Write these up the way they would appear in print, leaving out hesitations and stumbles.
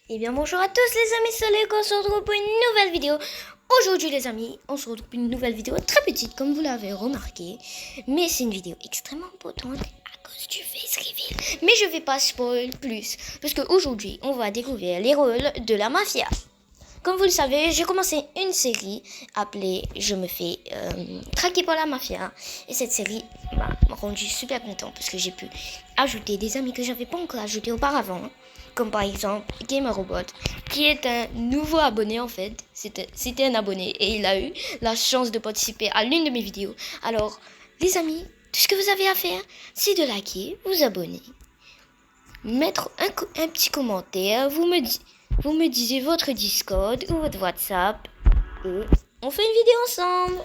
Eh bien bonjour à tous les amis, c'est Léo, on se retrouve pour une nouvelle vidéo. Aujourd'hui les amis, on se retrouve pour une nouvelle vidéo très petite comme vous l'avez remarqué. Mais c'est une vidéo extrêmement importante à cause du face reveal. Mais je ne vais pas spoil plus, parce qu'aujourd'hui on va découvrir les rôles de la mafia. Comme vous le savez, j'ai commencé une série appelée Je me fais traquer par la mafia. Et cette série m'a rendu super content parce que j'ai pu ajouter des amis que j'avais pas encore ajoutés auparavant. Comme par exemple Gamer Robot, qui est un nouveau abonné en fait. C'était un abonné et il a eu la chance de participer à l'une de mes vidéos. Alors, les amis, tout ce que vous avez à faire, c'est de liker, vous abonner, mettre un petit commentaire, vous me disiez votre Discord ou votre WhatsApp et on fait une vidéo ensemble.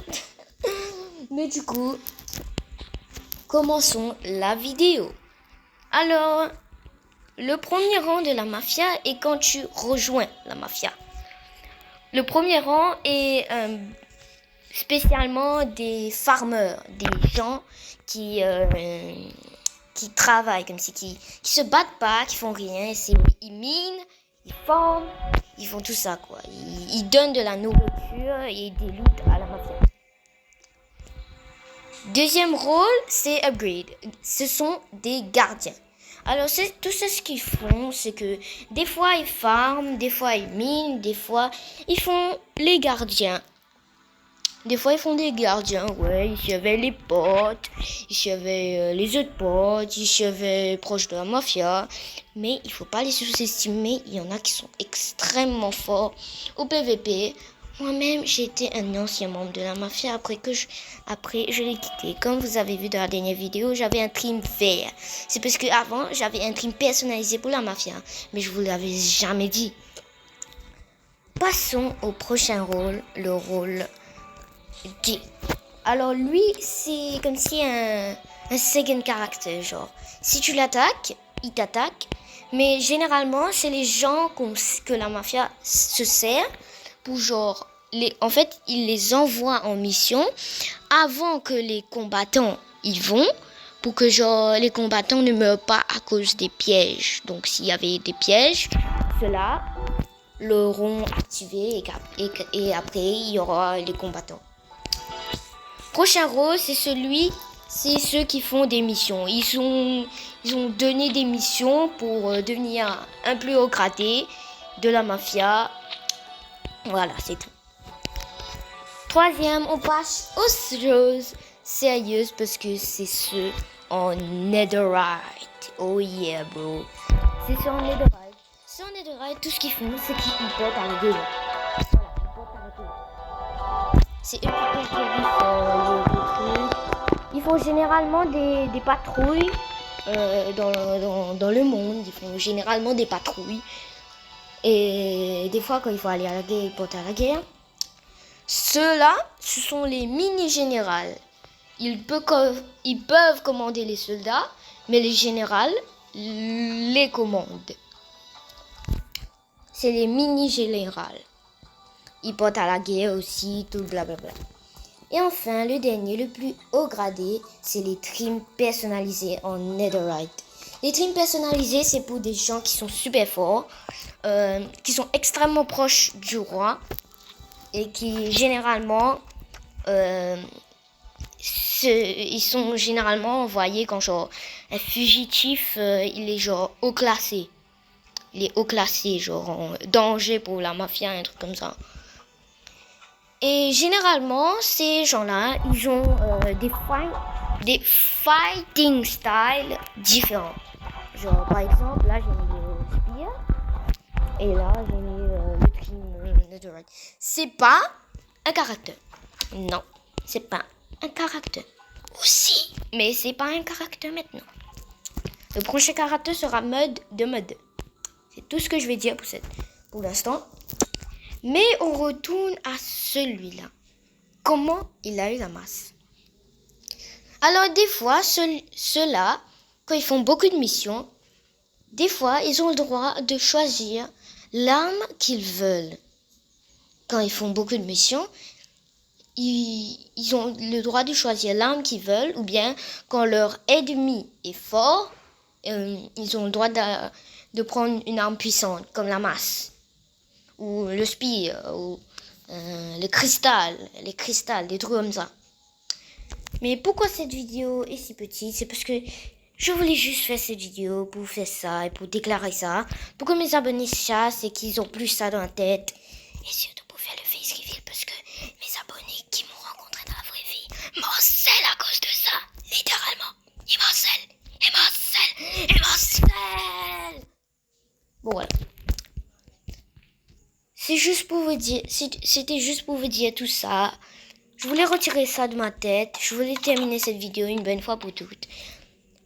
Mais du coup, commençons la vidéo. Alors, le premier rang de la mafia est quand tu rejoins la mafia. Le premier rang est spécialement des farmers, des gens qui travaillent comme si, qui se battent pas, qui font rien. Ils minent, ils forment, ils font tout ça quoi. Ils donnent de la nourriture et des loot à la mafia. Deuxième rôle, c'est Upgrade. Ce sont des gardiens. Alors, tout ce qu'ils font, c'est que des fois ils farment, des fois ils minent, des fois ils font les gardiens. Des fois ils font des gardiens, ouais, ils surveillent les potes, ils surveillent les autres potes, ils surveillent proches de la mafia. Mais il faut pas les sous-estimer, il y en a qui sont extrêmement forts au PVP. Moi-même, j'ai été un ancien membre de la mafia après je l'ai quitté. Comme vous avez vu dans la dernière vidéo, j'avais un trim vert. C'est parce que avant, j'avais un trim personnalisé pour la mafia, mais je vous l'avais jamais dit. Passons au prochain rôle, le rôle G. Alors lui, c'est comme si un second character, genre. Si tu l'attaques, il t'attaque. Mais généralement, c'est les gens que la mafia se sert pour genre... En fait, il les envoie en mission avant que les combattants y vont, pour que genre les combattants ne meurent pas à cause des pièges. Donc s'il y avait des pièges, ceux-là l'auront activé et après il y aura les combattants. Prochain rôle, c'est ceux qui font des missions. Ils ont donné des missions pour devenir un plus haut gradé de la mafia. Voilà, c'est tout. Troisième, on passe aux choses sérieuses parce que c'est ceux en Netherite. Oh yeah, bro. C'est ceux en Netherite. Ceux en Netherite, tout ce qu'ils font, c'est qu'ils portent à la gueule. Voilà, ils portent à la gueule. C'est eux qui conquérissent les trucs. Ils font généralement des patrouilles dans le monde. Ils font généralement des patrouilles. Et des fois, quand il faut aller à la guerre, ils portent à la guerre. Ceux-là, ce sont les mini-générales. Ils peuvent commander les soldats, mais les générales les commandent. C'est les mini-générales. Ils portent à la guerre aussi, tout blablabla. Et enfin, le dernier, le plus haut gradé, c'est les trims personnalisés en Netherite. Les trims personnalisés, c'est pour des gens qui sont super forts, qui sont extrêmement proches du roi et qui généralement, ils sont généralement envoyés quand genre un fugitif, il est genre haut classé. Il est haut classé, genre en danger pour la mafia, un truc comme ça. Et généralement, ces gens-là, ils ont des fighting styles différents. Genre, par exemple, là, j'ai mis le spear. Et là, j'ai mis le trim netherite. C'est pas un caractère. Non, c'est pas un caractère. Aussi, mais c'est pas un caractère maintenant. Le prochain caractère sera mode de mode. C'est tout ce que je vais dire pour l'instant. Mais on retourne à celui-là. Comment il a eu la masse? Alors des fois, ceux-là, quand ils font beaucoup de missions, des fois, ils ont le droit de choisir l'arme qu'ils veulent. Quand ils font beaucoup de missions, ils ont le droit de choisir l'arme qu'ils veulent, ou bien quand leur ennemi est fort, ils ont le droit de prendre une arme puissante comme la masse ou le spire ou les cristals, des trucs comme ça. Mais pourquoi cette vidéo est si petite? C'est parce que je voulais juste faire cette vidéo pour faire ça et pour déclarer ça, pour que mes abonnés chassent et qu'ils ont plus ça dans la tête. Et surtout pour faire le face reveal parce que mes abonnés qui m'ont rencontré dans la vraie vie m'harcèlent à cause de ça. Littéralement. Ils m'harcèlent. Bon voilà. C'était juste pour vous dire tout ça. Je voulais retirer ça de ma tête. Je voulais terminer cette vidéo une bonne fois pour toutes.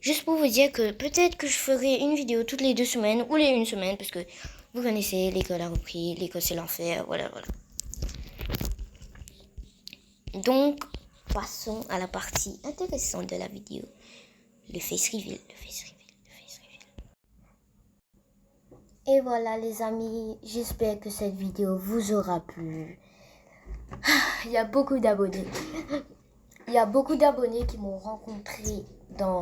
Juste pour vous dire que peut-être que je ferai une vidéo toutes les 2 semaines ou les 1 semaine. Parce que vous connaissez, l'école a repris, l'école c'est l'enfer, voilà. Donc, passons à la partie intéressante de la vidéo. Le face reveal. Et voilà les amis, j'espère que cette vidéo vous aura plu. Il y a beaucoup d'abonnés. Il y a beaucoup d'abonnés qui m'ont rencontré dans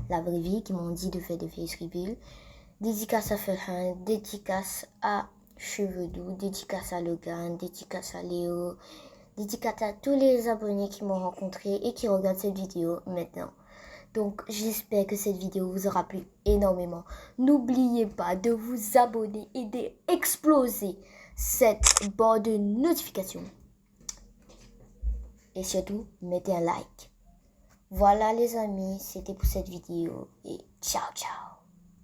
la vraie vie, qui m'ont dit de faire des face reveal. Dédicace à Ferhan, dédicace à Cheveux Doux, dédicace à Logan, dédicace à Léo, dédicace à tous les abonnés qui m'ont rencontré et qui regardent cette vidéo maintenant. Donc j'espère que cette vidéo vous aura plu énormément. N'oubliez pas de vous abonner et d'exploser cette barre de notification. Et surtout, mettez un like. Voilà les amis, c'était pour cette vidéo et ciao ciao.